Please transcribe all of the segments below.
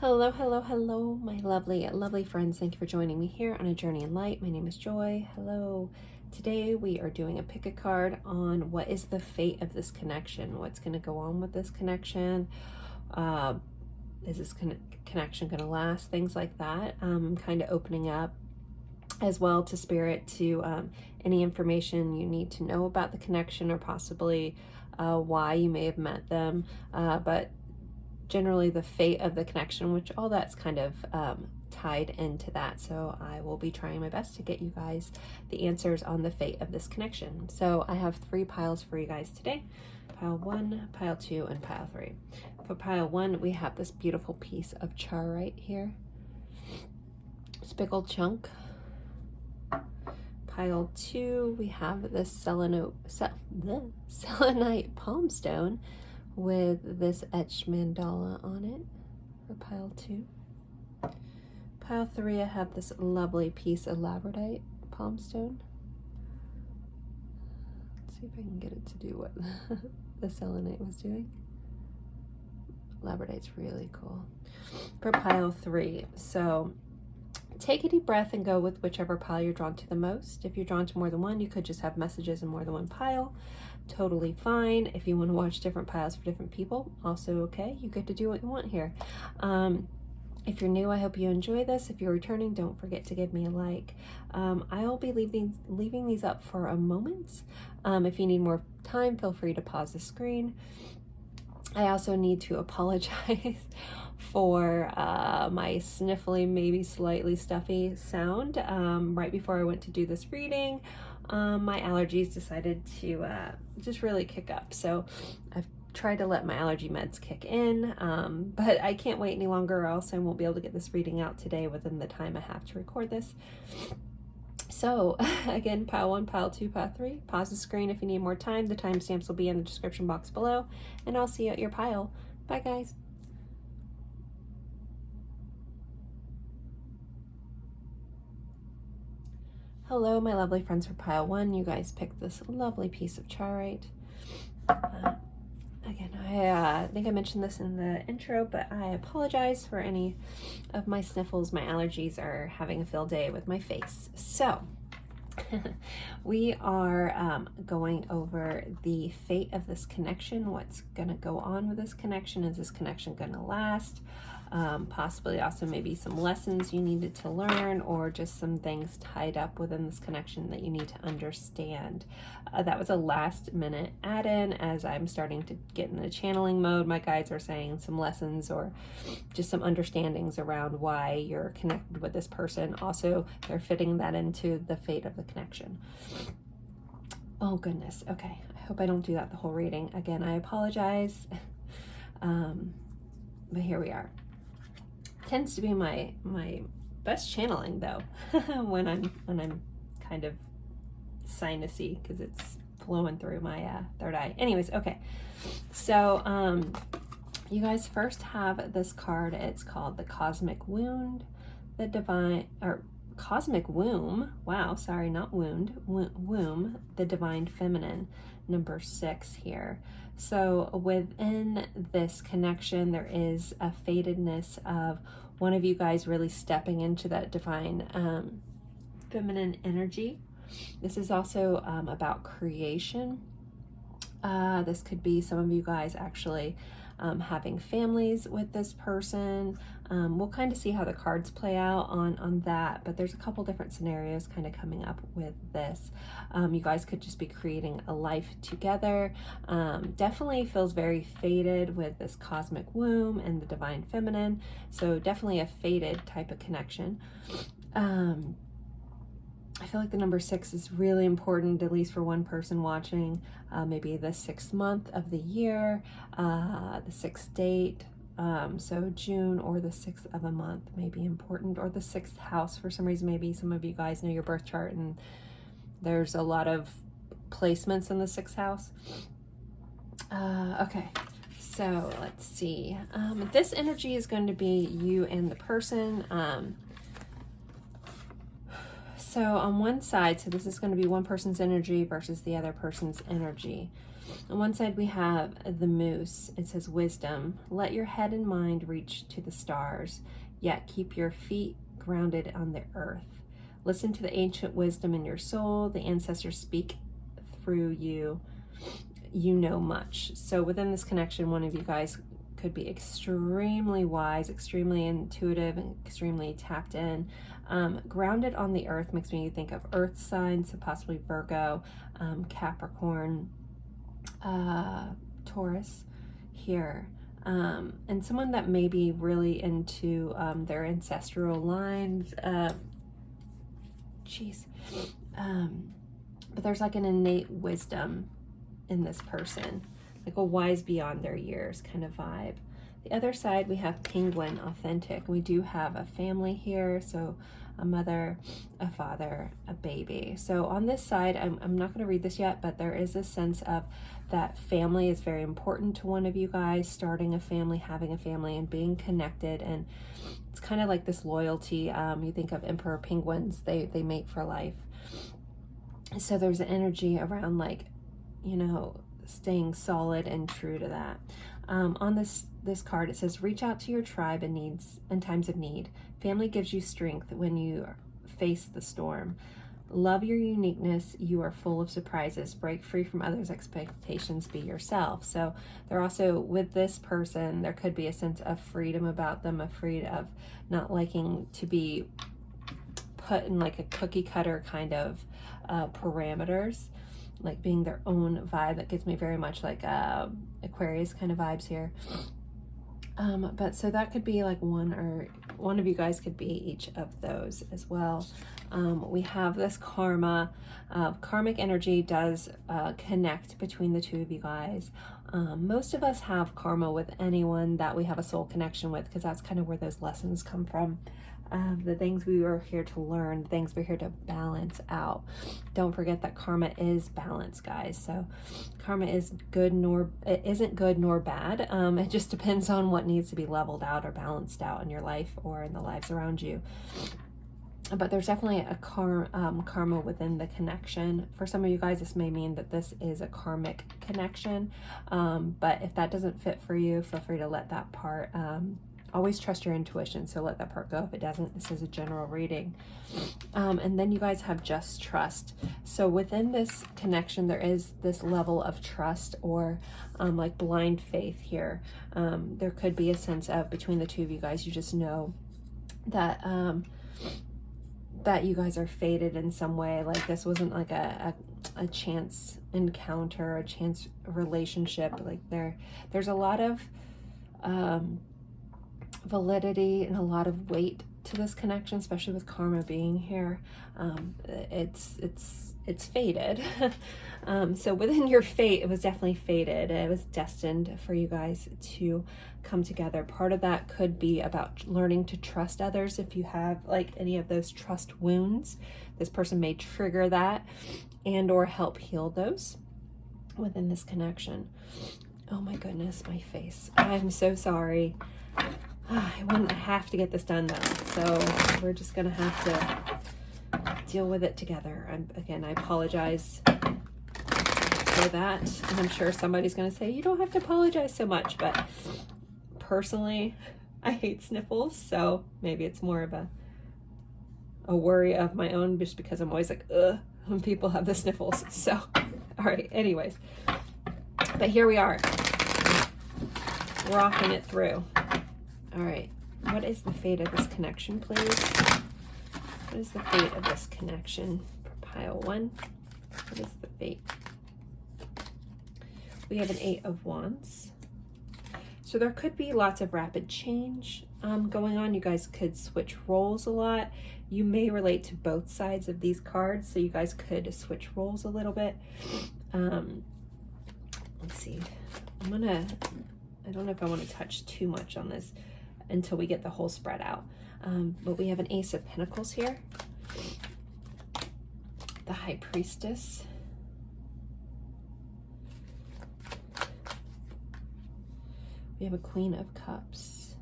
Hello, hello, hello, my lovely, lovely friends. Thank you for joining me here on a journey in light. My name is Joy. Hello. Today we are doing a pick a card on what is the fate of this connection. What's going to go on with this connection? Is this connection going to last? Things like that. I'm kind of opening up as well to spirit to any information you need to know about the connection, or possibly why you may have met them. But generally the fate of the connection, which all that's kind of tied into that. So I will be trying my best to get you guys the answers on the fate of this connection. So I have 3 piles for you guys today. Pile 1, pile 2, and pile 3. For pile 1, we have this beautiful piece of charite here. This big old chunk. Pile 2, we have this selenite palm stone with this etched mandala on it for pile 2. Pile 3, I have this lovely piece of labradorite palm stone. Let's see if I can get it to do what the selenite was doing. Labradorite's really cool. For pile 3, so take a deep breath and go with whichever pile you're drawn to the most. If you're drawn to more than one, you could just have messages in more than one pile. Totally fine. If you want to watch different piles for different people, also okay. You get to do what you want here. If you're new, I hope you enjoy this. If you're returning, don't forget to give me a like. I'll be leaving these up for a moment. If you need more time, feel free to pause the screen. I also need to apologize for my sniffly, maybe slightly stuffy sound. Right before I went to do this reading, my allergies decided to just really kick up. So I've tried to let my allergy meds kick in, but I can't wait any longer, or else I won't be able to get this reading out today within the time I have to record this. So again, pile 1, pile 2, pile 3. Pause the screen if you need more time. The timestamps will be in the description box below, and I'll see you at your pile. Bye, guys. Hello, my lovely friends. For pile 1, you guys picked this lovely piece of charite. Again, I think I mentioned this in the intro, but I apologize for any of my sniffles. My allergies are having a field day with my face. So we are going over the fate of this connection. What's going to go on with this connection? Is this connection going to last? Possibly also maybe some lessons you needed to learn, or just some things tied up within this connection that you need to understand. That was a last minute add-in as I'm starting to get in the channeling mode. My guides are saying some lessons or just some understandings around why you're connected with this person. Also, they're fitting that into the fate of the connection. Oh goodness. Okay. I hope I don't do that the whole reading. Again, I apologize. But here we are. Tends to be my best channeling though when I'm kind of sinusy, because it's flowing through my third eye. Anyways, okay, so you guys first have this card. It's called the Cosmic Wound, the Divine, or Cosmic Womb. Wow, sorry, not wound. Womb, the Divine Feminine, number 6 here. So within this connection, there is a fatedness of one of you guys really stepping into that divine feminine energy. This is also about creation. This could be some of you guys actually having families with this person. We'll kind of see how the cards play out on that, but there's a couple different scenarios kind of coming up with this. You guys could just be creating a life together. Definitely feels very fated with this cosmic womb and the divine feminine, so definitely a fated type of connection. I feel like the number 6 is really important, at least for one person watching. Maybe the 6th month of the year, the 6th date, so June, or the 6th of a month may be important, or the 6th house for some reason. Maybe some of you guys know your birth chart and there's a lot of placements in the 6th house. Okay, so let's see. This energy is going to be you and the person. So on one side, so this is going to be one person's energy versus the other person's energy. On one side we have the moose. It says wisdom. Let your head and mind reach to the stars, yet keep your feet grounded on the earth. Listen to the ancient wisdom in your soul. The ancestors speak through you. You know much. So within this connection, one of you guys could be extremely wise, extremely intuitive, and extremely tapped in. Grounded on the earth makes me think of earth signs, so possibly Virgo, Capricorn, Taurus here. And someone that may be really into their ancestral lines. But there's like an innate wisdom in this person, like a wise beyond their years kind of vibe. The other side, we have penguin, authentic. We do have a family here, so a mother, a father, a baby. So on this side, I'm not going to read this yet, but there is a sense of that family is very important to one of you guys, starting a family, having a family, and being connected. And it's kind of like this loyalty. You think of emperor penguins, they mate for life. So there's an energy around, like, you know, staying solid and true to that. On this card, it says, reach out to your tribe in times of need. Family gives you strength when you face the storm. Love your uniqueness. You are full of surprises. Break free from others' expectations. Be yourself. So they're also, with this person, there could be a sense of freedom about them, afraid of not liking to be put in like a cookie cutter kind of parameters, like being their own vibe. That gives me very much like Aquarius kind of vibes here. But so that could be like one of you guys could be each of those as well. We have this karma. Karmic energy does connect between the two of you guys. Most of us have karma with anyone that we have a soul connection with, because that's kind of where those lessons come from. The things we were here to learn, things we're here to balance out. Don't forget that karma is balance, guys. So karma is it isn't good nor bad. It just depends on what needs to be leveled out or balanced out in your life or in the lives around you. But there's definitely a karma within the connection. For some of you guys, this may mean that this is a karmic connection. But if that doesn't fit for you, feel free to let that part always trust your intuition, so let that part go if it doesn't. This is a general reading. And then you guys have just trust. So within this connection, there is this level of trust or like blind faith here. There could be a sense of, between the two of you guys, you just know that that you guys are fated in some way. Like this wasn't like a chance encounter, a chance relationship. Like there's a lot of validity and a lot of weight to this connection, especially with karma being here. It's fated. So within your fate, it was definitely fated. It was destined for you guys to come together. Part of that could be about learning to trust others. If you have like any of those trust wounds, this person may trigger that and or help heal those within this connection. Oh my goodness, my face. I'm so sorry. I wouldn't have to get this done though, so we're just gonna have to deal with it together. Again, I apologize for that, and I'm sure somebody's gonna say you don't have to apologize so much, but personally I hate sniffles, so maybe it's more of a worry of my own, just because I'm always like, ugh, when people have the sniffles. So all right, anyways, but here we are, rocking it through. All right, what is the fate of this connection, please? What is the fate of this connection for pile 1? What is the fate? We have an 8 of Wands. So there could be lots of rapid change going on. You guys could switch roles a lot. You may relate to both sides of these cards, so you guys could switch roles a little bit. Let's see. I don't know if I want to touch too much on this until we get the whole spread out. But we have an Ace of Pentacles here, the High Priestess, we have a Queen of Cups.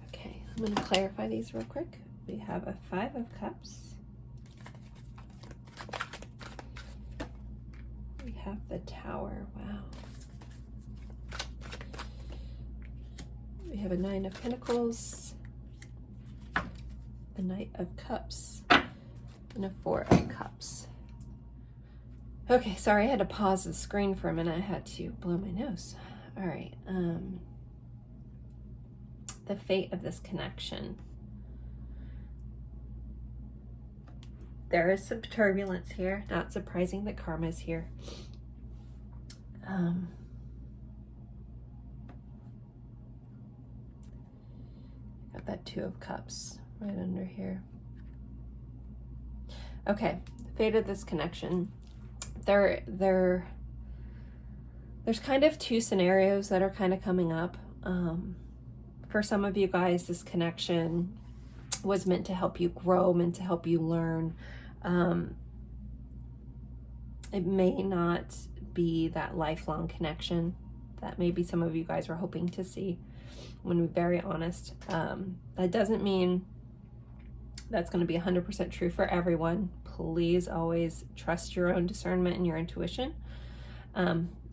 Okay, I'm going to clarify these real quick. We have a 5 of Cups, we have the Tower. Wow. We have a Nine of Pentacles, a Knight of Cups, and a Four of Cups. Okay, sorry, I had to pause the screen for a minute. I had to blow my nose. All right. The fate of this connection. There is some turbulence here. Not surprising that karma is here. Got that Two of Cups right under here. Okay, the fate of this connection. There's kind of two scenarios that are kind of coming up. For some of you guys, this connection was meant to help you grow, meant to help you learn. It may not be that lifelong connection that maybe some of you guys were hoping to see. When we're very honest, that doesn't mean that's going to be 100% true for everyone. Please always trust your own discernment and your intuition.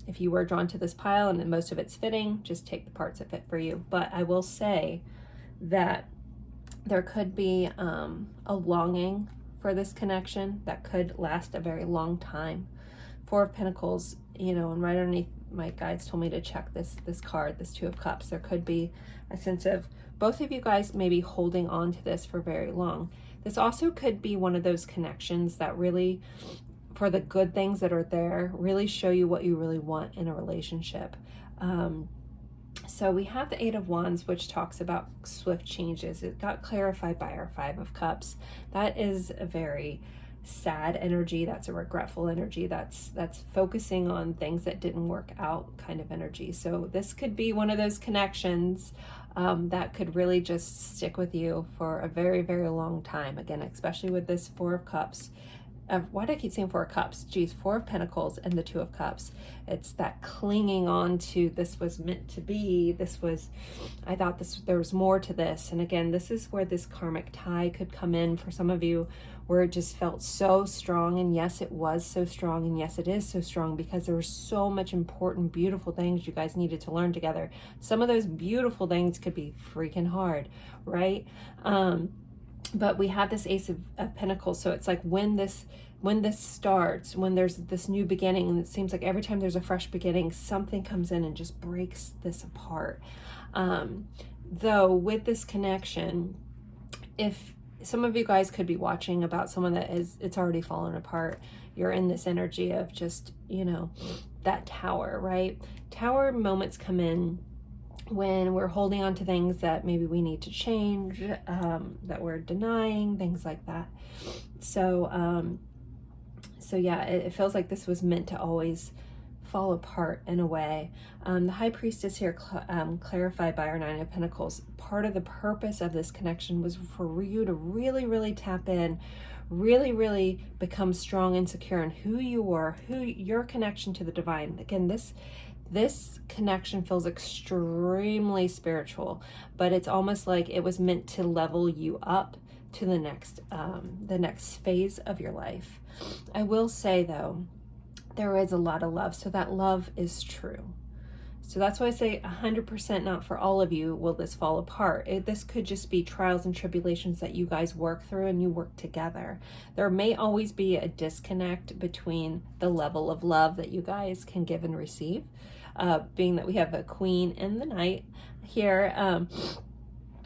If you were drawn to this pile and most of it's fitting, just take the parts that fit for you. But I will say that there could be a longing for this connection that could last a very long time. Four of Pentacles, you know, and right underneath, my guides told me to check this card, this Two of Cups. There could be a sense of both of you guys maybe holding on to this for very long. This also could be one of those connections that really, for the good things that are there, really show you what you really want in a relationship. So we have the Eight of Wands, which talks about swift changes. It got clarified by our Five of Cups. That is a very sad energy. That's a regretful energy. That's focusing on things that didn't work out kind of energy. So this could be one of those connections that could really just stick with you for a very, very long time. Again, especially with this Four of Cups. Why do I keep saying Four of Cups? Geez, Four of Pentacles and the Two of Cups. It's that clinging on to, this was meant to be. This was, I thought there was more to this. And again, this is where this karmic tie could come in for some of you, where it just felt so strong. And yes, it was so strong. And yes, it is so strong because there were so much important, beautiful things you guys needed to learn together. Some of those beautiful things could be freaking hard, right? But we have this Ace of Pentacles. So it's like when this starts, when there's this new beginning, and it seems like every time there's a fresh beginning, something comes in and just breaks this apart. Though with this connection, if some of you guys could be watching about someone that it's already fallen apart, you're in this energy of just, you know, that Tower, right? Tower moments come in when we're holding on to things that maybe we need to change, that we're denying, things like that. So yeah, it feels like this was meant to always fall apart in a way. The High Priestess here, clarified by our Nine of Pentacles. Part of the purpose of this connection was for you to really, really tap in, really, really become strong and secure in who you are, your connection to the divine. Again, this connection feels extremely spiritual, but it's almost like it was meant to level you up to the next phase of your life. I will say though, there is a lot of love, so that love is true. So that's why I say 100% not for all of you will this fall apart. This could just be trials and tribulations that you guys work through and you work together. There may always be a disconnect between the level of love that you guys can give and receive. Being that we have a Queen and the Knight here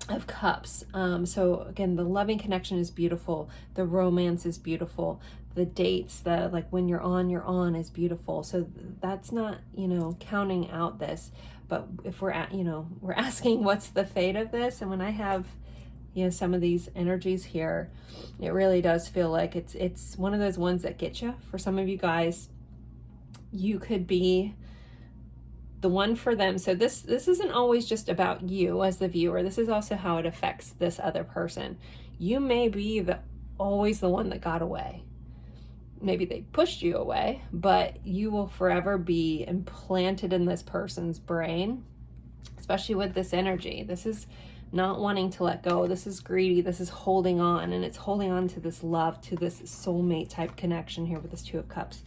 of Cups. So again, the loving connection is beautiful. The romance is beautiful. The dates, like when you're on is beautiful. So that's not, you know, counting out this. But if we're at, you know, we're asking what's the fate of this, and when I have, you know, some of these energies here, it really does feel like it's one of those ones that get you. For some of you guys, you could be the one for them. So this isn't always just about you as the viewer. This is also how it affects this other person. You may be always the one that got away. Maybe they pushed you away, but you will forever be implanted in this person's brain, especially with this energy. This is not wanting to let go. This is greedy. This is holding on, and it's holding on to this love, to this soulmate type connection here with this Two of Cups.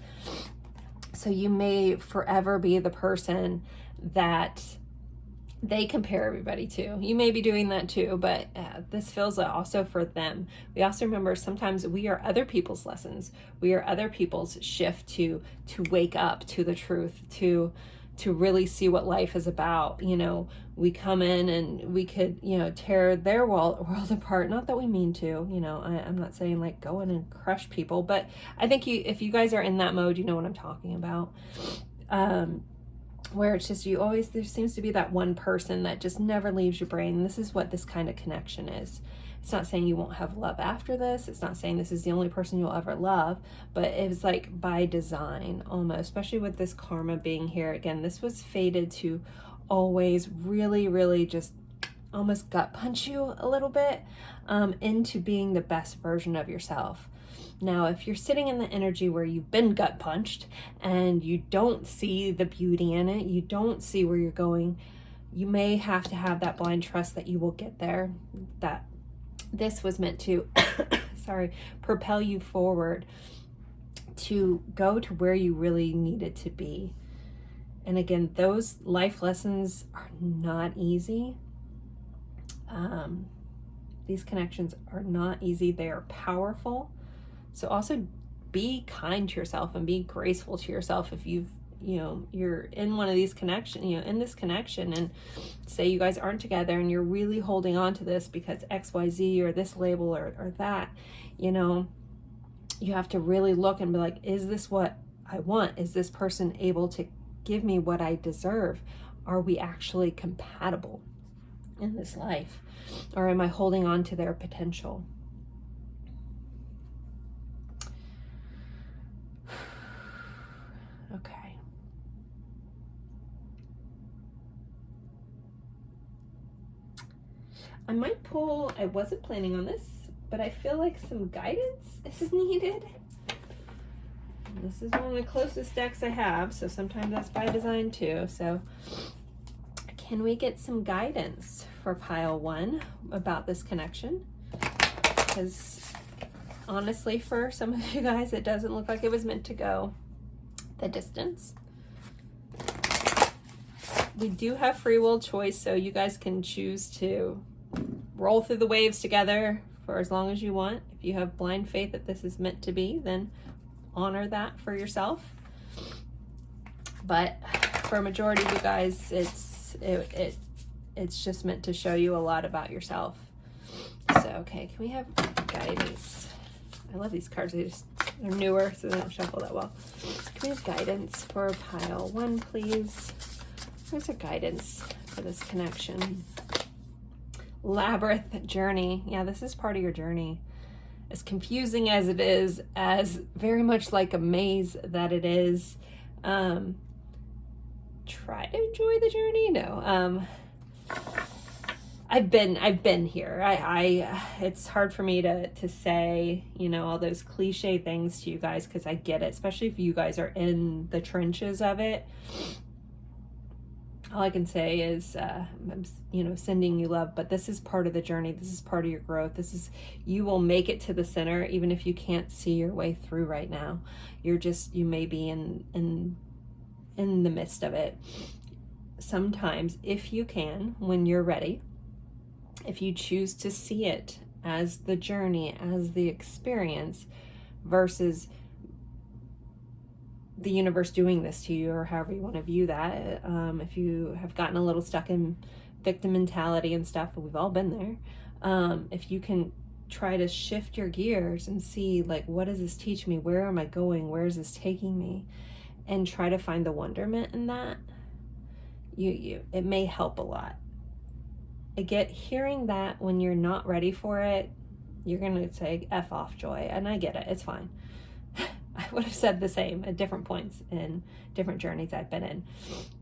So you may forever be the person that they compare everybody to. You may be doing that too, but this feels also for them. We also remember sometimes we are other people's lessons. We are other people's shift to wake up to the truth, to really see what life is about. You know, we come in and we could, you know, tear their world apart. Not that we mean to, you know, I'm not saying like go in and crush people, but I think if you guys are in that mode, you know what I'm talking about. Where it's just there seems to be that one person that just never leaves your brain. This is what this kind of connection is. It's not saying you won't have love after this. It's not saying this is the only person you'll ever love, but it was like by design almost, especially with this karma being here. Again, this was fated to always really, really just almost gut punch you a little bit into being the best version of yourself. Now, if you're sitting in the energy where you've been gut punched and you don't see the beauty in it, you don't see where you're going, you may have to have that blind trust that you will get there, that this was meant to, propel you forward to go to where you really needed to be. And again, those life lessons are not easy. These connections are not easy. They are powerful. So also be kind to yourself and be graceful to yourself if you're in one of these in this connection, and say you guys aren't together and you're really holding on to this because XYZ or this label or that, you know, you have to really look and be like, is this what I want? Is this person able to give me what I deserve? Are we actually compatible in this life? Or am I holding on to their potential? Okay. I might pull, I wasn't planning on this, but I feel like some guidance is needed. This is one of the closest decks I have, so sometimes that's by design too. So can we get some guidance for pile 1 about this connection? Because honestly, for some of you guys, it doesn't look like it was meant to go the distance. We do have free will choice, so you guys can choose to roll through the waves together for as long as you want. If you have blind faith that this is meant to be, then honor that for yourself. But for a majority of you guys, it's just meant to show you a lot about yourself. So okay, can we have guidance? I love these cards. They're newer, so they don't shuffle that well. Can we have guidance for pile 1, please? Where's the guidance for this connection? Labyrinth journey. Yeah, this is part of your journey. As confusing as it is, as very much like a maze that it is, try to enjoy the journey. No, I've been here. It's hard for me to say, you know, all those cliche things to you guys, because I get it, especially if you guys are in the trenches of it. All I can say is, I'm, you know, sending you love, but this is part of the journey. This is part of your growth. You will make it to the center, even if you can't see your way through right now. You may be in the midst of it. Sometimes, if you can, when you're ready, if you choose to see it as the journey, as the experience, versus the universe doing this to you, or however you want to view that. If you have gotten a little stuck in victim mentality and stuff, we've all been there. If you can try to shift your gears and see, like, what does this teach me? Where am I going? Where is this taking me? And try to find the wonderment in that. It may help a lot. Hearing that when you're not ready for it, you're going to say, F off, Joy. And I get it. It's fine. I would have said the same at different points in different journeys I've been in.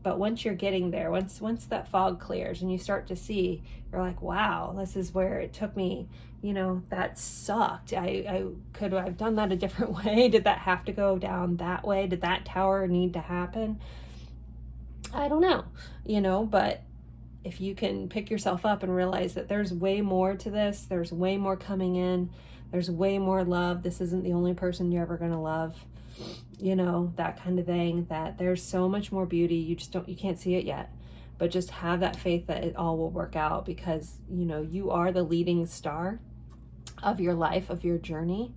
But once you're getting there, once that fog clears and you start to see, you're like, wow, this is where it took me. You know, that sucked. I could have done that a different way. Did that have to go down that way? Did that tower need to happen? I don't know, you know, but if you can pick yourself up and realize that there's way more to this, there's way more coming in, there's way more love. This isn't the only person you're ever going to love. you know, that kind of thing, that there's so much more beauty. You just don't, you can't see it yet, but just have that faith that it all will work out, because, you know, you are the leading star of your life, of your journey.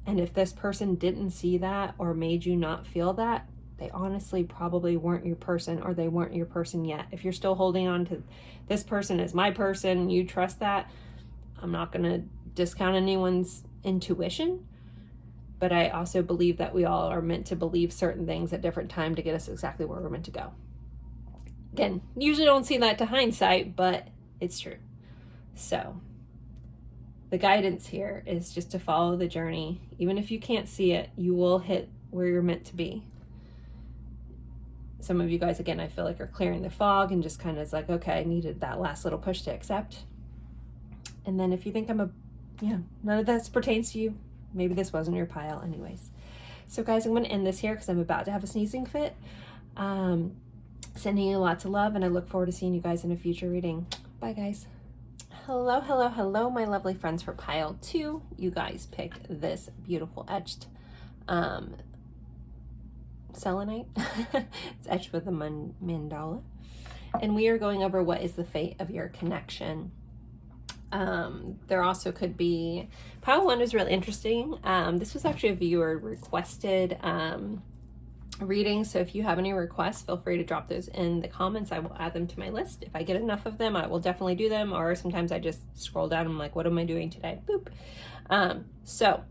And if this person didn't see that or made you not feel that, they honestly probably weren't your person, or they weren't your person yet. If you're still holding on to this person as my person, you trust that, I'm not going to discount anyone's intuition, but I also believe that we all are meant to believe certain things at different time to get us exactly where we're meant to go. Again, usually don't see that to hindsight, but it's true. So the guidance here is just to follow the journey. Even if you can't see it, you will hit where you're meant to be. Some of you guys, again, I feel like are clearing the fog and just kind of like, okay, I needed that last little push to accept. And then if you think none of this pertains to you, maybe this wasn't your pile anyways. So guys, I'm going to end this here because I'm about to have a sneezing fit. Sending you lots of love, and I look forward to seeing you guys in a future reading. Bye guys. Hello, hello, hello, my lovely friends for pile 2. You guys picked this beautiful etched selenite. It's etched with a mandala. And we are going over what is the fate of your connection. There also could be, pile 1 is really interesting. This was actually a viewer requested reading, so if you have any requests, feel free to drop those in the comments. I will add them to my list. If I get enough of them, I will definitely do them, or sometimes I just scroll down and I'm like, what am I doing today? Boop. So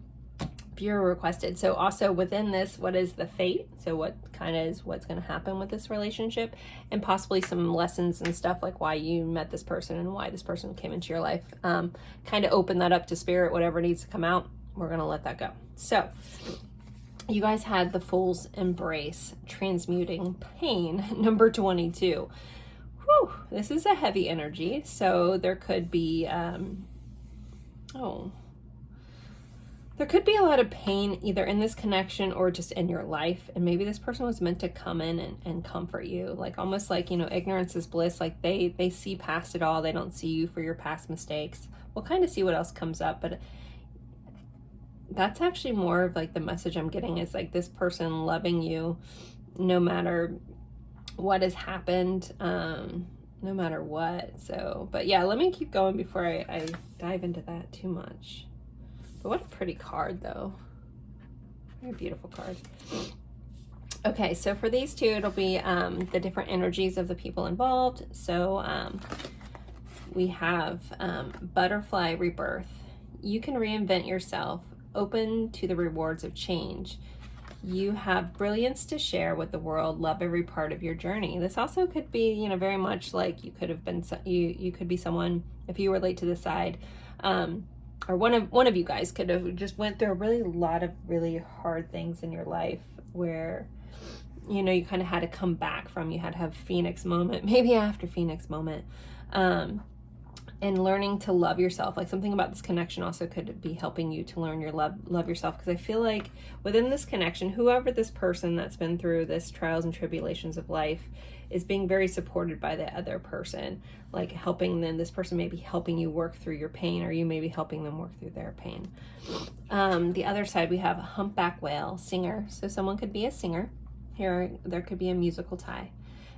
viewer requested. So also within this, what is the fate? So what kind of is what's going to happen with this relationship, and possibly some lessons and stuff, like why you met this person and why this person came into your life. Kind of open that up to spirit, whatever needs to come out, we're going to let that go. So you guys had the Fool's Embrace, transmuting pain, number 22. Whew, this is a heavy energy. So there could be, there could be a lot of pain either in this connection or just in your life. And maybe this person was meant to come in and comfort you. Like almost like, you know, ignorance is bliss. Like they see past it all. They don't see you for your past mistakes. We'll kind of see what else comes up, but that's actually more of like the message I'm getting is like this person loving you no matter what has happened, no matter what. So, but yeah, let me keep going before I dive into that too much. But what a pretty card though. Very beautiful card. Okay, so for these two, it'll be the different energies of the people involved. So we have butterfly rebirth. You can reinvent yourself, open to the rewards of change. You have brilliance to share with the world, love every part of your journey. This also could be, you know, very much like you could have been, you could be someone, if you relate to the side, or one of you guys could have just went through a lot of really hard things in your life where, you know, you kind of had to come back from, you had to have Phoenix moment, maybe after Phoenix moment, and learning to love yourself. Like something about this connection also could be helping you to learn your love yourself. Because I feel like within this connection, whoever this person that's been through this trials and tribulations of life is being very supported by the other person, like helping them. This person may be helping you work through your pain, or you may be helping them work through their pain. The other side, we have a humpback whale, singer. So someone could be a singer. Here, there could be a musical tie.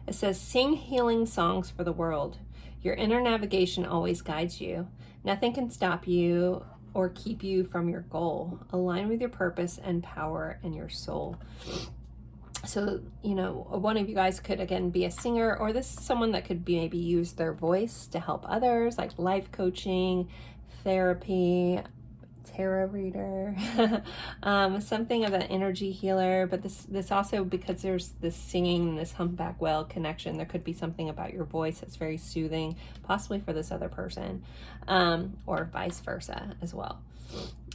It says, sing healing songs for the world. Your inner navigation always guides you. Nothing can stop you or keep you from your goal. Align with your purpose and power and your soul. So, you know, one of you guys could, again, be a singer, or this is someone that could be maybe use their voice to help others, like life coaching, therapy, tarot reader, something of an energy healer. But this also, because there's this singing, this humpback whale connection, there could be something about your voice that's very soothing, possibly for this other person, or vice versa as well.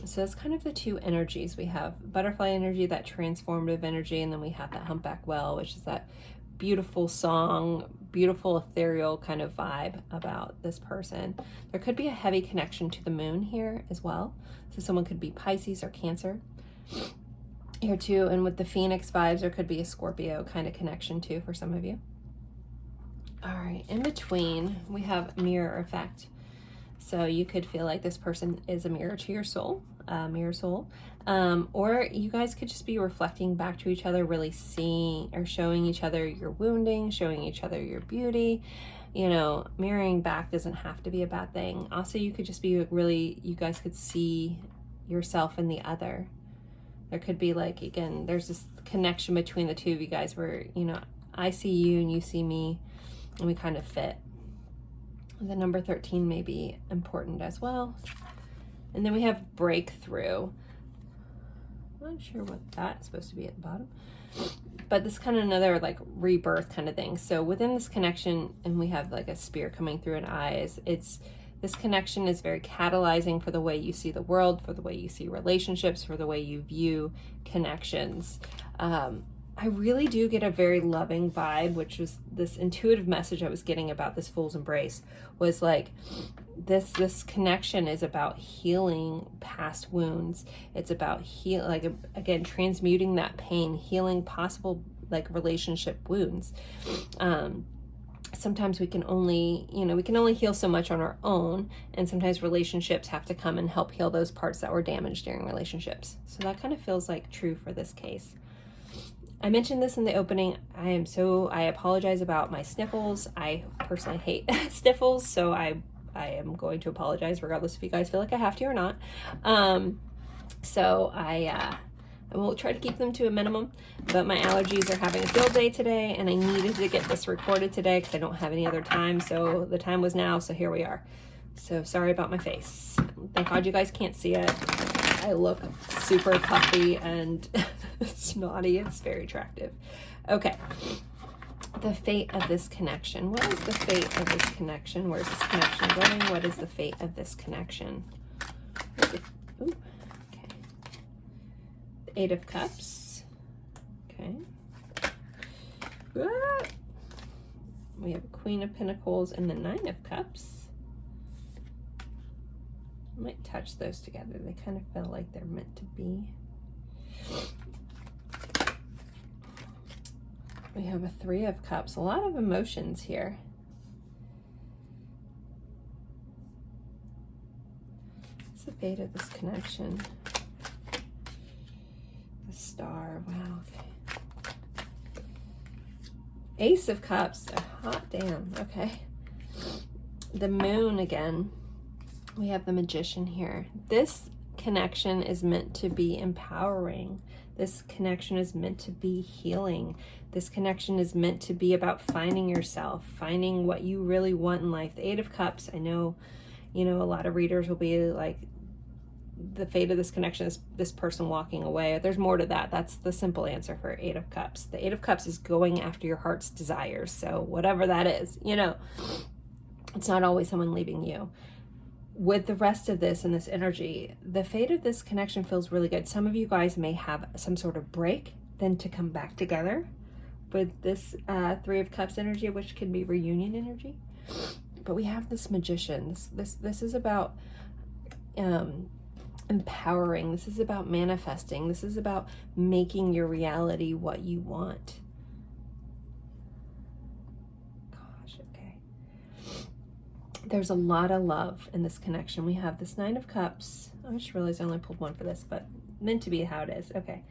So that's kind of the two energies. We have butterfly energy, that transformative energy, and then we have that humpback whale, which is that beautiful song, beautiful ethereal kind of vibe about this person. There could be a heavy connection to the moon here as well. So someone could be Pisces or Cancer here too. And with the Phoenix vibes, there could be a Scorpio kind of connection too for some of you. All right, in between, we have mirror effect. So you could feel like this person is a mirror to your soul. mirror soul. Or you guys could just be reflecting back to each other, really seeing or showing each other your wounding, showing each other your beauty. You know, mirroring back doesn't have to be a bad thing. Also, you could just be really, you guys could see yourself in the other. There could be like, again, there's this connection between the two of you guys where, you know, I see you and you see me and we kind of fit. The number 13 may be important as well. And then we have breakthrough. I'm not sure what that's supposed to be at the bottom, but this kind of another like rebirth kind of thing. So within this connection, and we have like a spear coming through an eye, this connection is very catalyzing for the way you see the world, for the way you see relationships, for the way you view connections. I really do get a very loving vibe, which was this intuitive message I was getting about this Fool's Embrace, was like this connection is about healing past wounds. It's about again, transmuting that pain, healing possible like relationship wounds. Sometimes we can only heal so much on our own, and sometimes relationships have to come and help heal those parts that were damaged during relationships. So that kind of feels like true for this case. I mentioned this in the opening. I apologize about my sniffles. I personally hate sniffles, so I am going to apologize regardless if you guys feel like I have to or not. So I will try to keep them to a minimum, but my allergies are having a field day today, and I needed to get this recorded today because I don't have any other time. So the time was now, so here we are. So sorry about my face. Thank God you guys can't see it. I look super puffy and snotty. It's very attractive. Okay. The fate of this connection. What is the fate of this connection? Where's this connection going? What is the fate of this connection? Ooh, okay. The 8 of Cups. Okay. Ah! We have a Queen of Pentacles and the 9 of Cups. I might touch those together. They kind of feel like they're meant to be. We have a 3 of Cups. A lot of emotions here. What's the fate of this connection? The Star. Wow. Okay. Ace of Cups. Oh, hot damn. Okay. The Moon again. We have the Magician here. This connection is meant to be empowering. This connection is meant to be healing. This connection is meant to be about finding yourself, finding what you really want in life. The 8 of Cups, I know, a lot of readers will be like, the fate of this connection is this person walking away. There's more to that. That's the simple answer for 8 of Cups. The 8 of Cups is going after your heart's desires. So whatever that is, it's not always someone leaving you. With the rest of this and this energy, the fate of this connection feels really good. Some of you guys may have some sort of break, then to come back together with this 3 of Cups energy, which can be reunion energy. But we have this Magician. This is about empowering. This is about manifesting. This is about making your reality what you want. There's a lot of love in this connection. We have this 9 of Cups. I just realized I only pulled one for this, but meant to be how it is. Okay.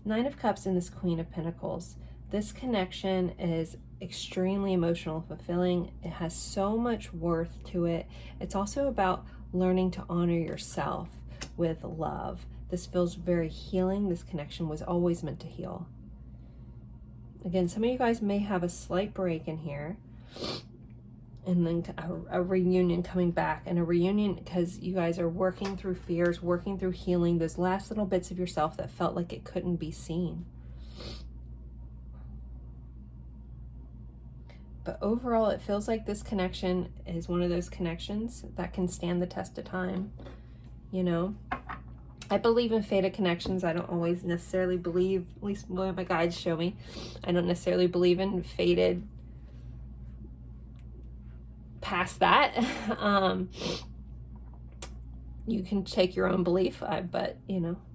9 of Cups and this Queen of Pentacles. This connection is extremely emotional, fulfilling. It has so much worth to it. It's also about learning to honor yourself with love. This feels very healing. This connection was always meant to heal. Again, some of you guys may have a slight break in here, and then a reunion coming back, and a reunion because you guys are working through fears, working through healing those last little bits of yourself that felt like it couldn't be seen. But overall, it feels like this connection is one of those connections that can stand the test of time. I believe in fated connections. I don't always necessarily believe, at least what my guides show me, I don't necessarily believe in fated past that. You can take your own belief, but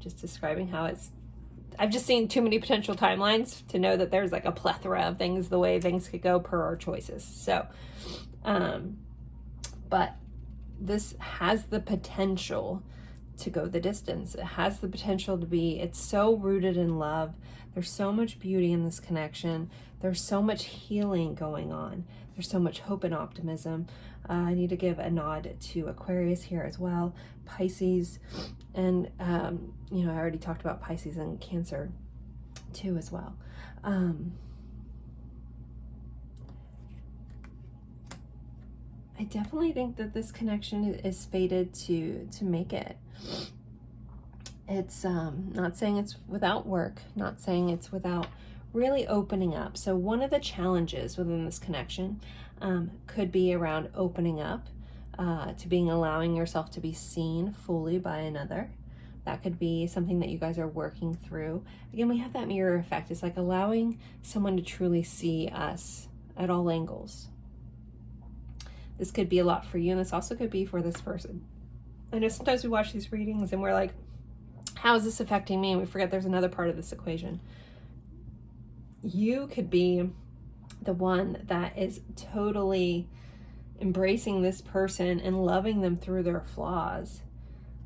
just describing how I've just seen too many potential timelines to know that there's like a plethora of things, the way things could go per our choices. So but this has the potential to go the distance. It has the potential to be, it's so rooted in love. There's so much beauty in this connection. There's so much healing going on. There's so much hope and optimism. I need to give a nod to Aquarius here as well, Pisces, and you know, I already talked about Pisces and Cancer too as well. I definitely think that this connection is fated to make it. It's not saying it's without work, not saying it's without really opening up. So one of the challenges within this connection could be around opening up to allowing yourself to be seen fully by another. That could be something that you guys are working through. Again, we have that mirror effect. It's like allowing someone to truly see us at all angles. This could be a lot for you, and this also could be for this person. I know sometimes we watch these readings and we're like, how is this affecting me? And we forget there's another part of this equation. You could be the one that is totally embracing this person and loving them through their flaws.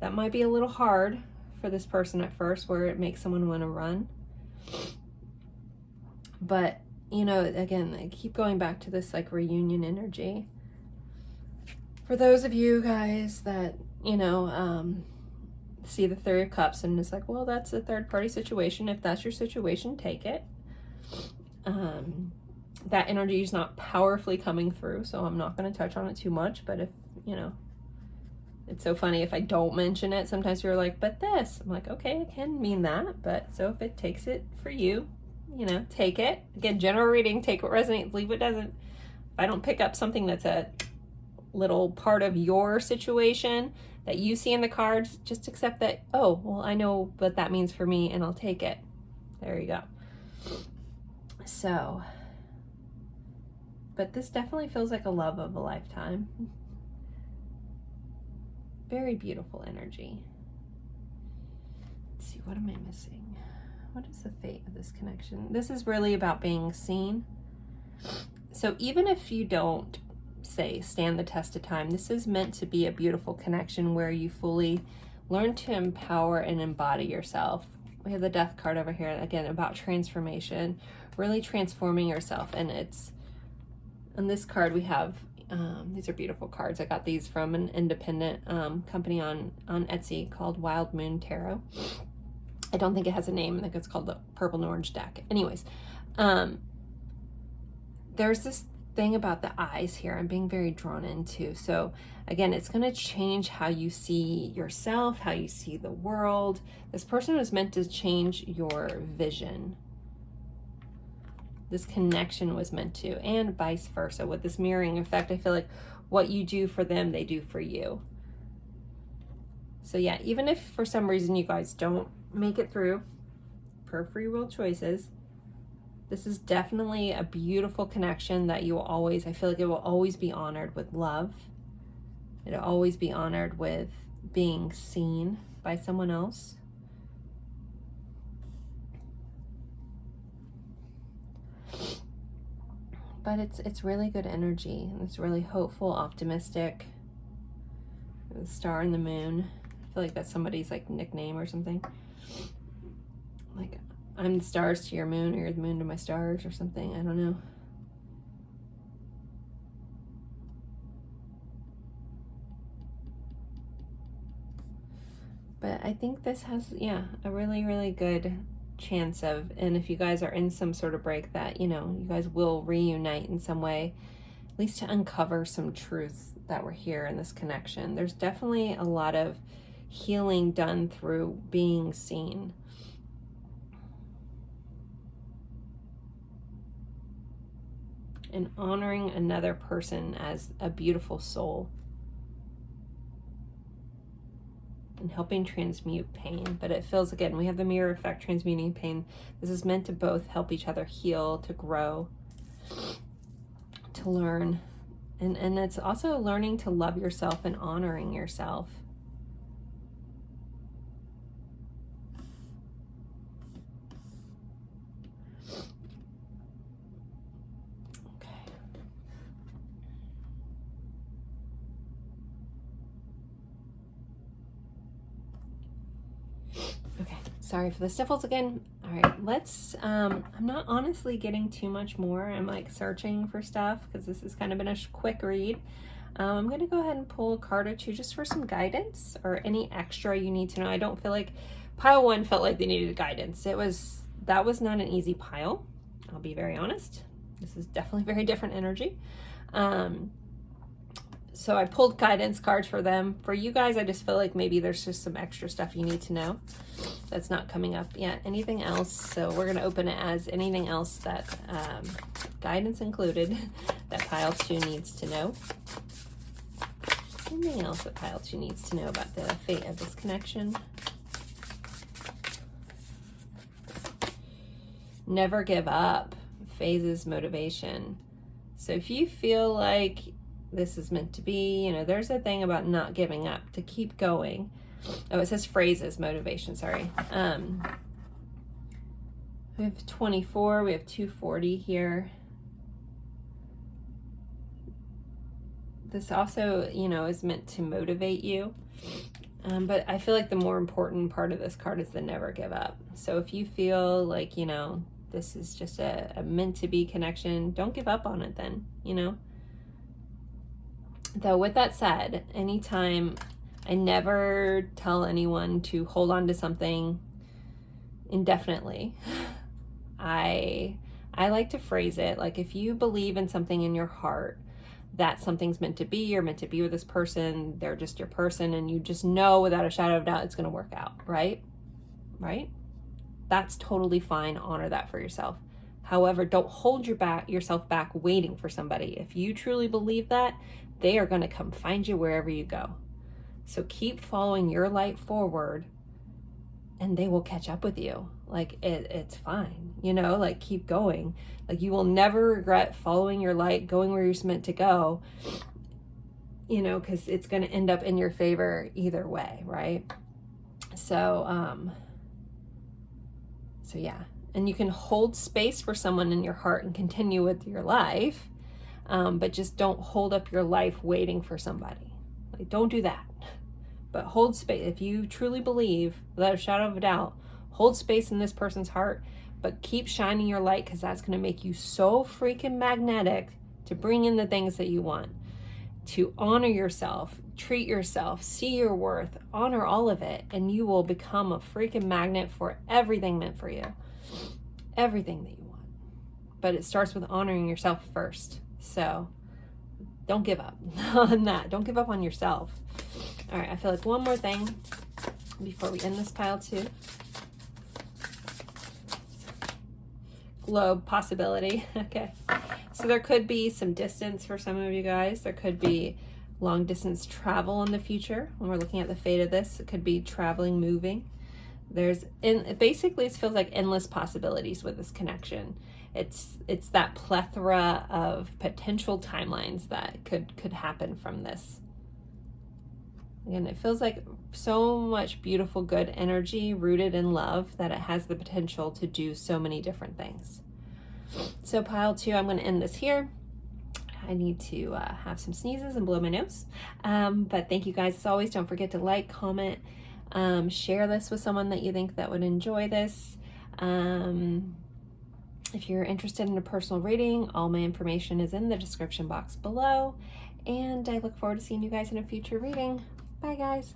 That might be a little hard for this person at first, where it makes someone want to run. But, you know, again, I keep going back to this like reunion energy. For those of you guys that, you know, see the Three of Cups and it's like, well, that's a third party situation. If that's your situation, take it. That energy is not powerfully coming through, so I'm not going to touch on it too much. But if, you know, it's so funny if I don't mention it, sometimes you're like, but this, I'm like, okay, I can mean that. But so if it takes it for you, you know, take it. Again, general reading, take what resonates, leave what doesn't. If I don't pick up something that's a little part of your situation that you see in the cards, just accept that, oh, well, I know what that means for me, and I'll take it. There you go. So, but this definitely feels like a love of a lifetime. Very beautiful energy. Let's see, what am I missing? What is the fate of this connection? This is really about being seen. So even if you don't, say, stand the test of time, this is meant to be a beautiful connection where you fully learn to empower and embody yourself. We have the Death card over here, again, about transformation, really transforming yourself. And it's, on this card we have, these are beautiful cards. I got these from an independent company on Etsy called Wildmoontarot. I don't think it has a name. I think it's called the Purple and Orange deck. Anyways, there's this thing about the eyes here I'm being very drawn into. So again, it's going to change how you see yourself, how you see the world. This person was meant to change your vision. This connection was meant to, and vice versa. With this mirroring effect, I feel like what you do for them, they do for you. So yeah, even if for some reason you guys don't make it through, per free will choices, this is definitely a beautiful connection that you will always, I feel like it will always be honored with love. It'll always be honored with being seen by someone else. But it's really good energy. It's really hopeful, optimistic. The star and the moon. I feel like that's somebody's like nickname or something. Like, I'm the stars to your moon, or you're the moon to my stars, or something. I don't know. But I think this has, yeah, a really, really good chance of, and if you guys are in some sort of break, that, you know, you guys will reunite in some way, at least to uncover some truths that were here in this connection. There's definitely a lot of healing done through being seen. And honoring another person as a beautiful soul. And helping transmute pain. But it feels, again, we have the mirror effect, transmuting pain. This is meant to both help each other heal, to grow, to learn. And it's also learning to love yourself and honoring yourself. Sorry for the sniffles again. All right, let's, I'm not honestly getting too much more. I'm like searching for stuff because this has kind of been a quick read. I'm gonna go ahead and pull a card or two just for some guidance or any extra you need to know. I don't feel like pile one felt like they needed guidance. That was not an easy pile. I'll be very honest. This is definitely very different energy. So I pulled guidance cards for them. For you guys, I just feel like maybe there's just some extra stuff you need to know that's not coming up yet. Anything else? So we're gonna open it as anything else that guidance included that pile 2 needs to know. Anything else that pile 2 needs to know about the fate of this connection? Never give up. Phases motivation. So if you feel like this is meant to be, you know, there's a thing about not giving up, to keep going. Oh, it says phrases motivation, sorry. We have 24, we have 240 here. This also, you know, is meant to motivate you. But I feel like the more important part of this card is the never give up. So if you feel like, you know, this is just a meant to be connection, don't give up on it then, you know. Though with that said, anytime, I never tell anyone to hold on to something indefinitely. I like to phrase it like, if you believe in something in your heart that something's meant to be, you're meant to be with this person, they're just your person, and you just know without a shadow of doubt it's going to work out, right? Right? That's totally fine. Honor that for yourself. However, don't hold yourself back waiting for somebody. If you truly believe that, they are going to come find you wherever you go. So keep following your light forward and they will catch up with you. Like it's fine, you know, like keep going. Like you will never regret following your light, going where you're meant to go, you know, because it's going to end up in your favor either way, right? So yeah, and you can hold space for someone in your heart and continue with your life, but just don't hold up your life waiting for somebody. Like don't do that, but hold space. If you truly believe, without a shadow of a doubt, hold space in this person's heart, but keep shining your light, because that's going to make you so freaking magnetic to bring in the things that you want, to honor yourself, treat yourself, see your worth, honor all of it, and you will become a freaking magnet for everything meant for you, everything that you want. But it starts with honoring yourself first. So don't give up on that. Don't give up on yourself. All right, I feel like one more thing before we end this pile 2. Globe possibility. Okay, so there could be some distance for some of you guys. There could be long distance travel in the future. When we're looking at the fate of this, it could be traveling, moving. Basically it feels like endless possibilities with this connection. It's that plethora of potential timelines that could happen from this. Again, it feels like so much beautiful, good energy rooted in love that it has the potential to do so many different things. So pile 2, I'm going to end this here. I need to have some sneezes and blow my nose. But thank you guys as always. Don't forget to like, comment, share this with someone that you think that would enjoy this. If you're interested in a personal reading, all my information is in the description box below. And I look forward to seeing you guys in a future reading. Bye guys.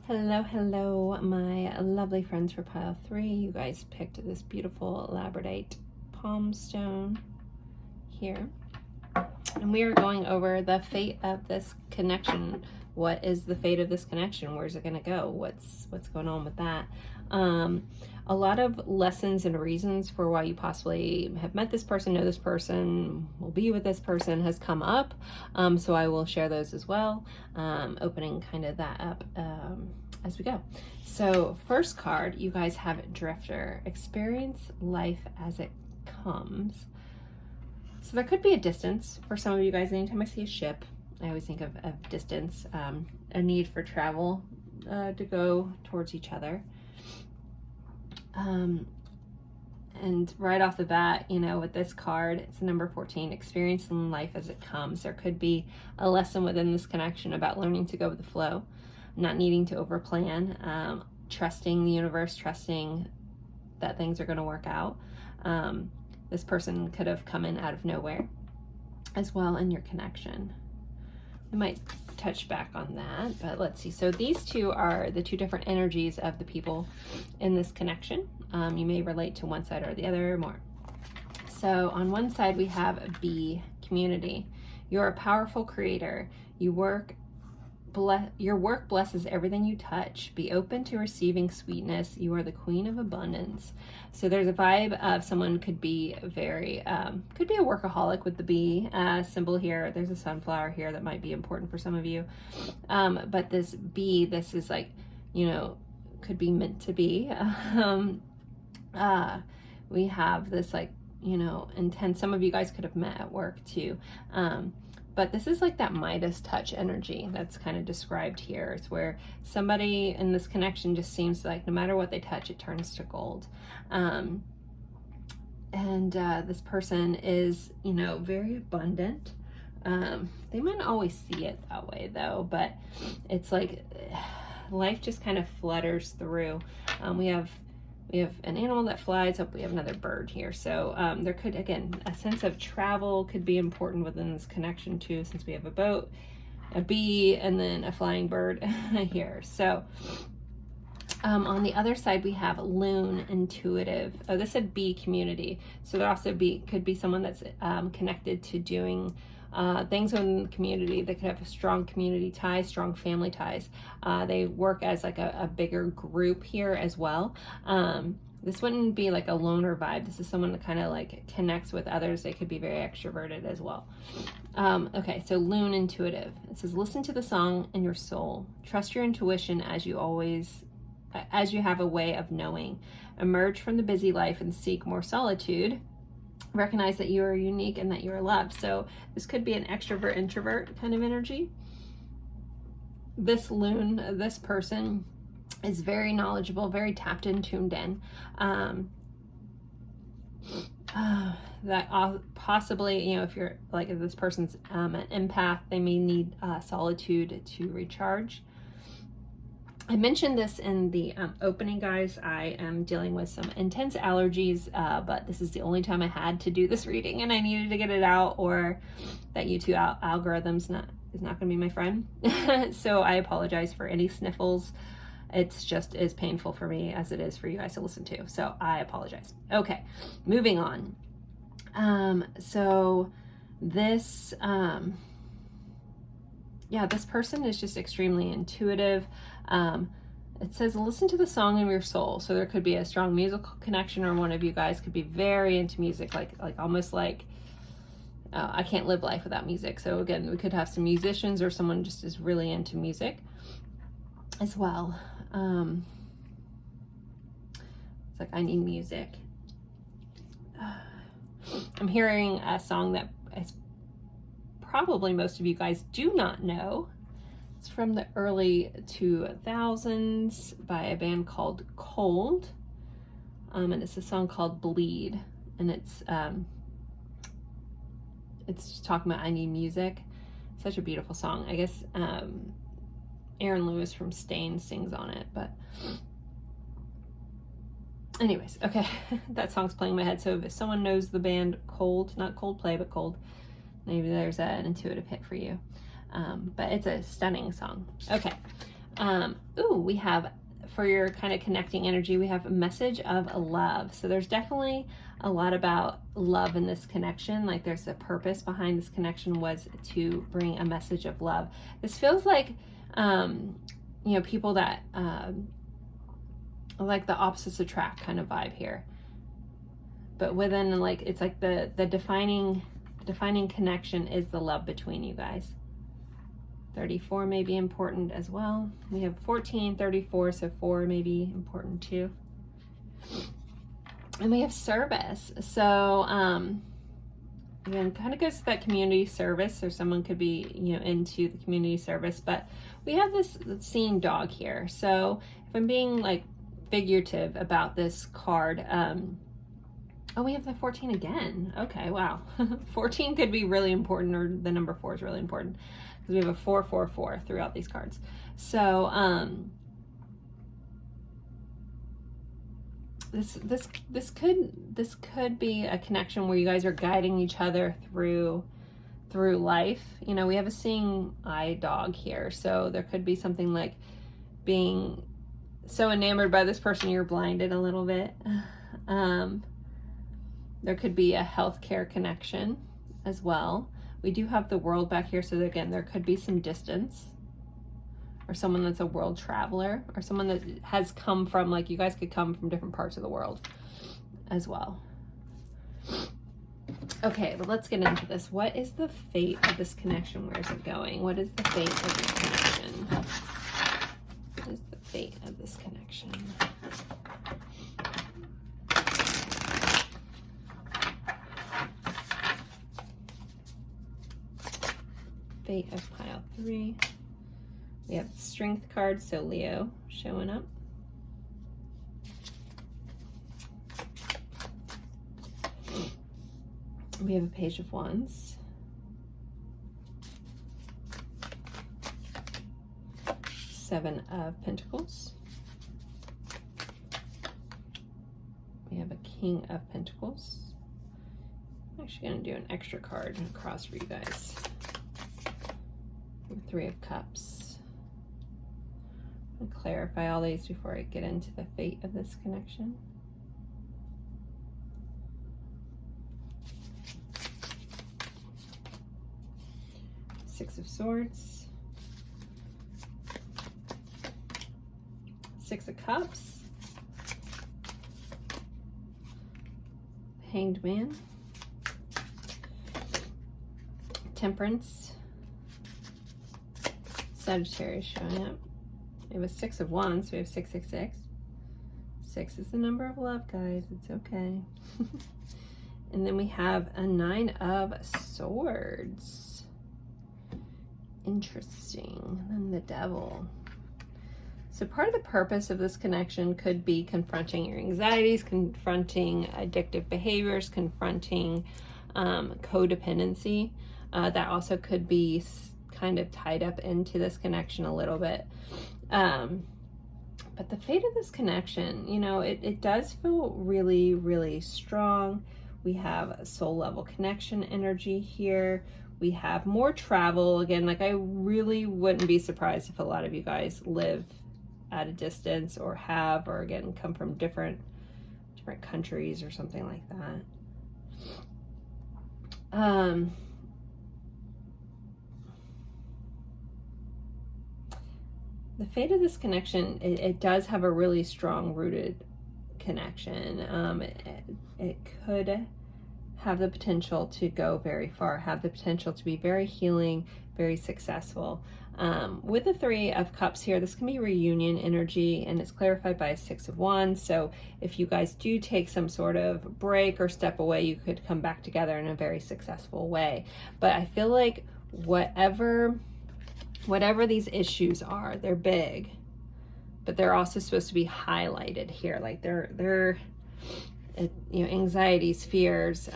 Hello, my lovely friends for pile 3. You guys picked this beautiful labradorite palm stone here. And we are going over the fate of this connection. What is the fate of this connection? Where's it going to go? What's going on with that? A lot of lessons and reasons for why you possibly have met this person, know this person, will be with this person has come up. So I will share those as well, opening kind of that up as we go. So first card, you guys have Drifter. Experience life as it comes. So there could be a distance for some of you guys. Anytime I see a ship, I always think of distance, a need for travel to go towards each other. And right off the bat, you know, with this card, it's number 14, experiencing life as it comes. There could be a lesson within this connection about learning to go with the flow, not needing to overplan, trusting the universe, trusting that things are going to work out. This person could have come in out of nowhere as well in your connection. I might touch back on that, but let's see. So these two are the two different energies of the people in this connection. You may relate to one side or the other more. So on one side we have B, community. You're a powerful creator. Your work blesses everything you touch. Be open to receiving sweetness. You are the queen of abundance. So there's a vibe of someone could be very, could be a workaholic with the bee symbol here. There's a sunflower here that might be important for some of you. But this bee, this is like, you know, could be meant to be. We have this like, you know, intense, some of you guys could have met at work too. But this is like that Midas touch energy that's kind of described here. It's where somebody in this connection just seems like no matter what they touch, it turns to gold. This person is, you know, very abundant. They might not always see it that way though, but it's like life just kind of flutters through. We have an animal that flies up. We have another bird here. So there could, again, a sense of travel could be important within this connection too, since we have a boat, a bee, and then a flying bird here. So on the other side, we have loon, intuitive. Oh, this said bee, community. So there also could be someone that's connected to doing things in the community. They could have a strong community ties, strong family ties. They work as like a bigger group here as well. This wouldn't be like a loner vibe. This is someone that kind of like connects with others. They could be very extroverted as well. Okay, so loon, intuitive. It says, listen to the song in your soul. Trust your intuition as you have a way of knowing. Emerge from the busy life and seek more solitude. Recognize that you are unique and that you are loved. So this could be an extrovert introvert kind of energy. This loon, this person is very knowledgeable, very tapped in, tuned in. That possibly, you know, if you're like, if this person's an empath, they may need solitude to recharge. I mentioned this in the opening, guys. I am dealing with some intense allergies, but this is the only time I had to do this reading, and I needed to get it out, or that YouTube algorithm's is not going to be my friend. So I apologize for any sniffles. It's just as painful for me as it is for you guys to listen to. So I apologize. Okay, moving on. So this, this person is just extremely intuitive. It says, listen to the song of your soul. So there could be a strong musical connection, or one of you guys could be very into music, like almost like, I can't live life without music. So again, we could have some musicians, or someone just is really into music as well. It's like, I need music. I'm hearing a song that is probably most of you guys do not know. It's from the early 2000s by a band called Cold. And it's a song called Bleed. And it's just talking about I need music. Such a beautiful song. I guess Aaron Lewis from Stain sings on it, but anyways, okay. That song's playing in my head. So if someone knows the band Cold, not Coldplay, but Cold, maybe there's an intuitive hit for you. But it's a stunning song. Okay. We have, for your kind of connecting energy, we have a message of love. So there's definitely a lot about love in this connection. Like there's a purpose behind this connection, was to bring a message of love. This feels like, you know, people that, like the opposites attract kind of vibe here. But within, like, it's like the defining connection is the love between you guys. 34 may be important as well. We have 14, 34, so 4 may be important too. And we have service. So, again, kind of goes to that community service, or someone could be, you know, into the community service. But we have this seeing dog here. So if I'm being like figurative about this card, oh, we have the 14 again. Okay, wow. 14 could be really important, or the number 4 is really important, because we have a 4, 4, 4 throughout these cards. So this could be a connection where you guys are guiding each other through life. You know, we have a seeing eye dog here, so there could be something like being so enamored by this person you're blinded a little bit. There could be a healthcare connection as well. We do have the world back here, so again, there could be some distance, or someone that's a world traveler, or someone that has come from, like, you guys could come from different parts of the world as well. Okay, but let's get into this. What is the fate of this connection? Where is it going? What is the fate of this connection? What is the fate of this connection? Fate of pile 3. We have the strength card, so Leo showing up. We have a page of wands. Seven of pentacles. We have a king of pentacles. I'm actually going to do an extra card across for you guys. Three of cups. I'll clarify all these before I get into the fate of this connection. Six of swords. Six of cups. Hanged man. Temperance. Sagittarius showing up. We have a six of wands, so we have 666. 6 is the number of love, guys. It's okay. And then we have a 9 of swords. Interesting. And then the devil. So part of the purpose of this connection could be confronting your anxieties, confronting addictive behaviors, confronting codependency. That also could be kind of tied up into this connection a little bit. But the fate of this connection, you know, it does feel really, really strong. We have a soul level connection energy here. We have more travel. Again, like, I really wouldn't be surprised if a lot of you guys live at a distance, or have, or again, come from different countries or something like that. The fate of this connection, it does have a really strong rooted connection. It could have the potential to go very far, have the potential to be very healing, very successful. With the 3 of cups here, this can be reunion energy, and it's clarified by a 6 of wands. So if you guys do take some sort of break or step away, you could come back together in a very successful way. But I feel like whatever these issues are, they're big, but they're also supposed to be highlighted here. Like they're you know, anxieties, fears,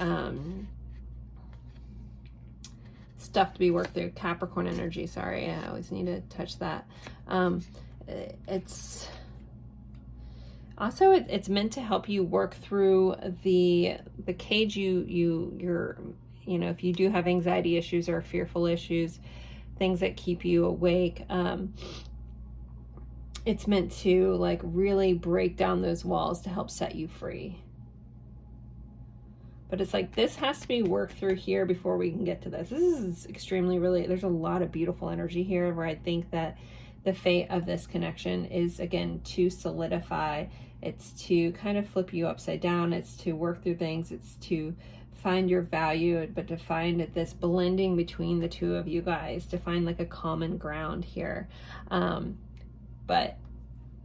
stuff to be worked through. Capricorn energy, sorry, I always need to touch that. It's also, it's meant to help you work through the cage you're, you know, if you do have anxiety issues or fearful issues, things that keep you awake. It's meant to, like, really break down those walls to help set you free. But it's like, this has to be worked through here before we can get to this. This is extremely, really, there's a lot of beautiful energy here where I think that the fate of this connection is, again, to solidify. It's to kind of flip you upside down. It's to work through things. It's to find your value, but to find this blending between the two of you guys, to find like a common ground here. But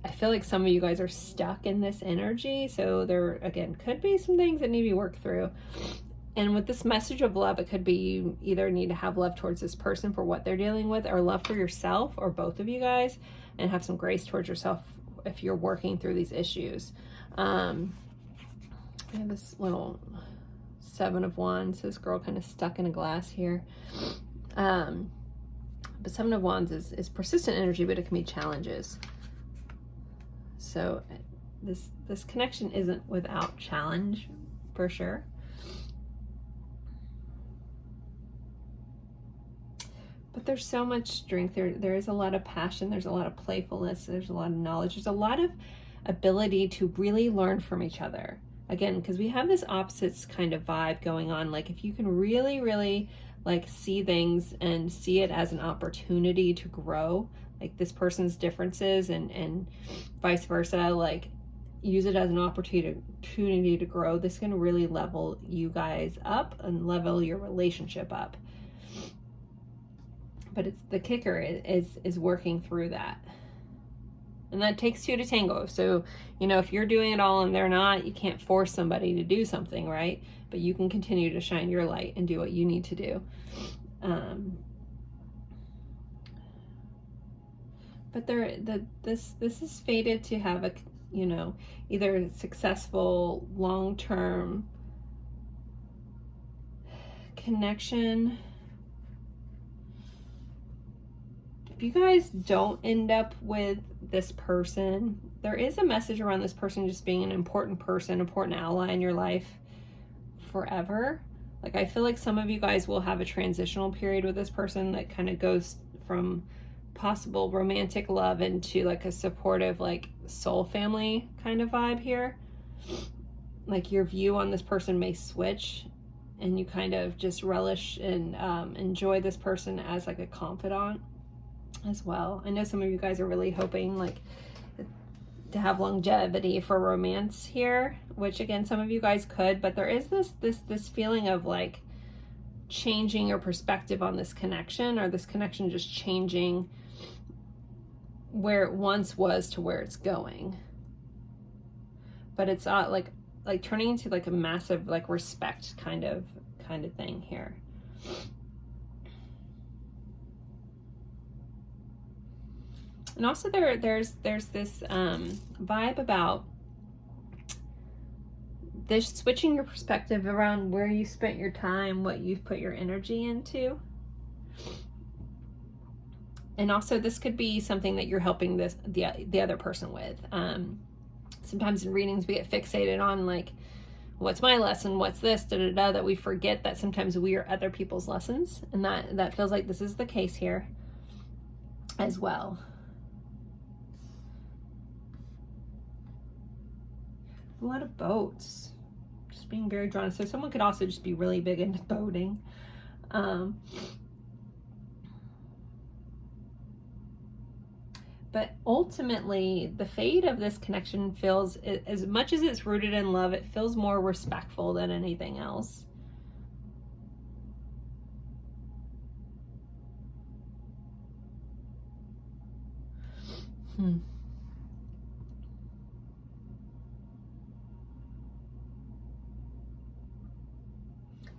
I feel like some of you guys are stuck in this energy. So there, again, could be some things that need to be worked through. And with this message of love, it could be you either need to have love towards this person for what they're dealing with, or love for yourself, or both of you guys, and have some grace towards yourself if you're working through these issues. We have this little 7 of wands. This girl kind of stuck in a glass here. But 7 of wands is persistent energy, but it can be challenges. So this connection isn't without challenge, for sure. But there's so much strength. There is a lot of passion. There's a lot of playfulness. There's a lot of knowledge. There's a lot of ability to really learn from each other. Again, because we have this opposites kind of vibe going on. Like if you can really, really like see things and see it as an opportunity to grow, like this person's differences and vice versa, like use it as an opportunity to grow. This can really level you guys up and level your relationship up. But it's the kicker is working through that. And that takes two to tango. So, you know, if you're doing it all and they're not, you can't force somebody to do something, right? But you can continue to shine your light and do what you need to do. But this is fated to have a, you know, either successful long-term connection. If you guys don't end up with this person, there is a message around this person just being an important person, important ally in your life forever. Like I feel like some of you guys will have a transitional period with this person that kind of goes from possible romantic love into like a supportive like soul family kind of vibe here. Like your view on this person may switch and you kind of just relish and enjoy this person as like a confidant as well. I know some of you guys are really hoping like to have longevity for romance here, which again some of you guys could, but there is this feeling of like changing your perspective on this connection, or this connection just changing where it once was to where it's going. But it's like turning into like a massive like respect kind of thing here. And also there's this vibe about this switching your perspective around where you spent your time, what you've put your energy into. And also this could be something that you're helping the other person with. Sometimes in readings we get fixated on like, what's my lesson, what's this, that we forget that sometimes we are other people's lessons. And that feels like this is the case here as well. A lot of boats, just being very drawn. So someone could also just be really big into boating. But ultimately, the fate of this connection feels, as much as it's rooted in love, it feels more respectful than anything else.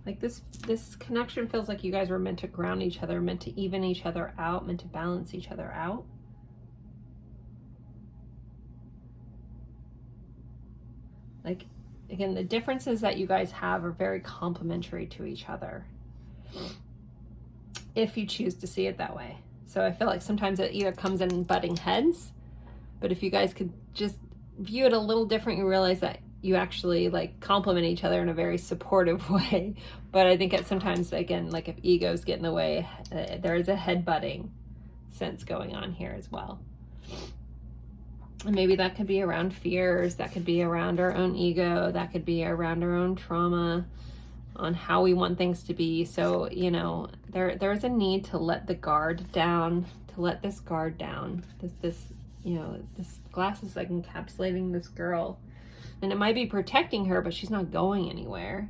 Like this connection feels like you guys were meant to ground each other, meant to even each other out, meant to balance each other out. Like, again, the differences that you guys have are very complementary to each other, if you choose to see it that way. So I feel like sometimes it either comes in butting heads, but if you guys could just view it a little different, you realize that you actually like complement each other in a very supportive way. But I think sometimes, again, like if egos get in the way, there is a head-butting sense going on here as well. And maybe that could be around fears, that could be around our own ego, that could be around our own trauma, on how we want things to be. So, you know, there's a need to let the guard down, to let this guard down. This you know, this glass is like encapsulating this girl. And it might be protecting her, but she's not going anywhere.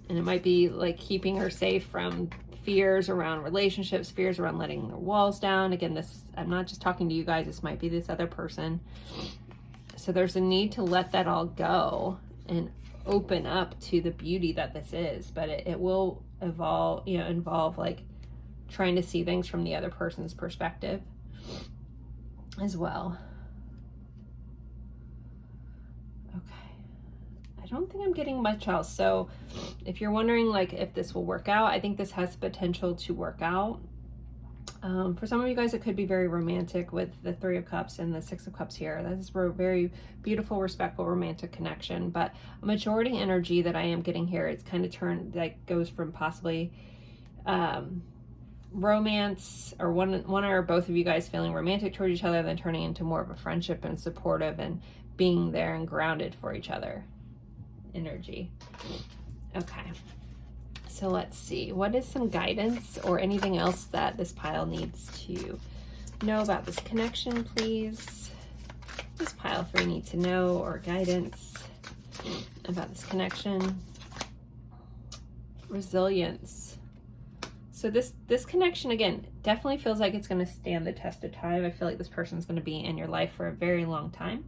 And it might be like keeping her safe from fears around relationships, fears around letting their walls down. Again, I'm not just talking to you guys, this might be this other person. So there's a need to let that all go and open up to the beauty that this is. But it will involve like trying to see things from the other person's perspective as well. I don't think I'm getting much else. So if you're wondering like if this will work out, I think this has potential to work out. For some of you guys, it could be very romantic with the Three of Cups and the Six of Cups here. That is a very beautiful, respectful, romantic connection. But a majority energy that I am getting here, it's kind of turned, like, goes from possibly romance, or one or both of you guys feeling romantic toward each other, then turning into more of a friendship and supportive and being there and grounded for each other energy. Okay. So let's see, what is some guidance or anything else that this pile needs to know about this connection, please? Does pile 3 need to know or guidance about this connection? Resilience. So this connection, again, definitely feels like it's going to stand the test of time. I feel like this person's going to be in your life for a very long time.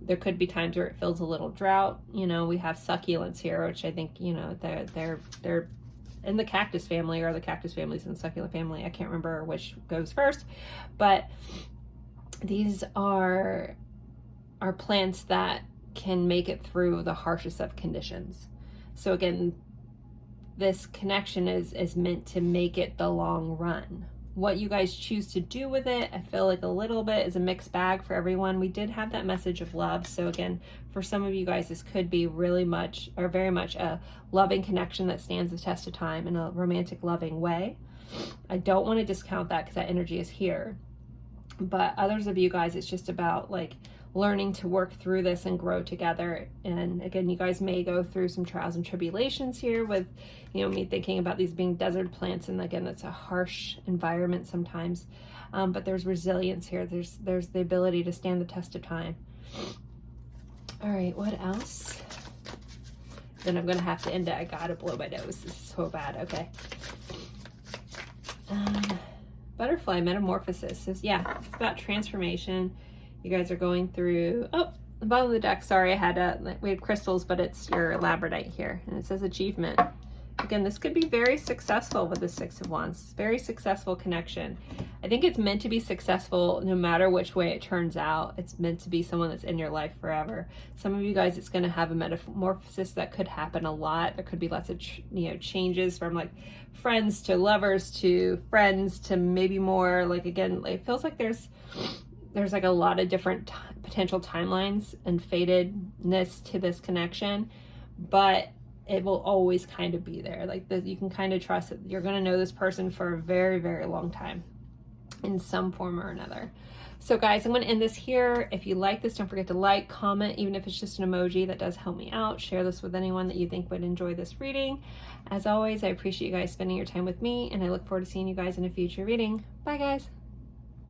There could be times where it feels a little drought. You know, we have succulents here, which I think, you know, they're in the cactus family, or the cactus family's in the succulent family. I can't remember which goes first, but these are plants that can make it through the harshest of conditions. So again, this connection is meant to make it the long run. What you guys choose to do with it, I feel like a little bit is a mixed bag for everyone. We did have that message of love. So again, for some of you guys, this could be really much or very much a loving connection that stands the test of time in a romantic, loving way. I don't want to discount that because that energy is here. But others of you guys, it's just about like learning to work through this and grow together. And again, you guys may go through some trials and tribulations here with, you know, me thinking about these being desert plants, and again, that's a harsh environment sometimes, but there's resilience here. There's the ability to stand the test of time. All right, what else? Then I'm gonna have to end it. I gotta blow my nose. This is so bad. Okay. Butterfly metamorphosis. So yeah, it's about transformation. You guys are going through, oh, the bottom of the deck, sorry, we had crystals, but it's your labradorite here, and it says achievement. Again, this could be very successful with the Six of Wands. Very successful connection. I think it's meant to be successful no matter which way it turns out. It's meant to be someone that's in your life forever. Some of you guys, it's going to have a metamorphosis that could happen a lot. There could be lots of changes from like friends to lovers to friends to maybe more, like, again, it feels like there's like a lot of different potential timelines and fatedness to this connection, but it will always kind of be there. Like you can kind of trust that you're going to know this person for a very, very long time in some form or another. So guys, I'm going to end this here. If you like this, don't forget to like, comment, even if it's just an emoji. That does help me out. Share this with anyone that you think would enjoy this reading. As always, I appreciate you guys spending your time with me, and I look forward to seeing you guys in a future reading. Bye guys.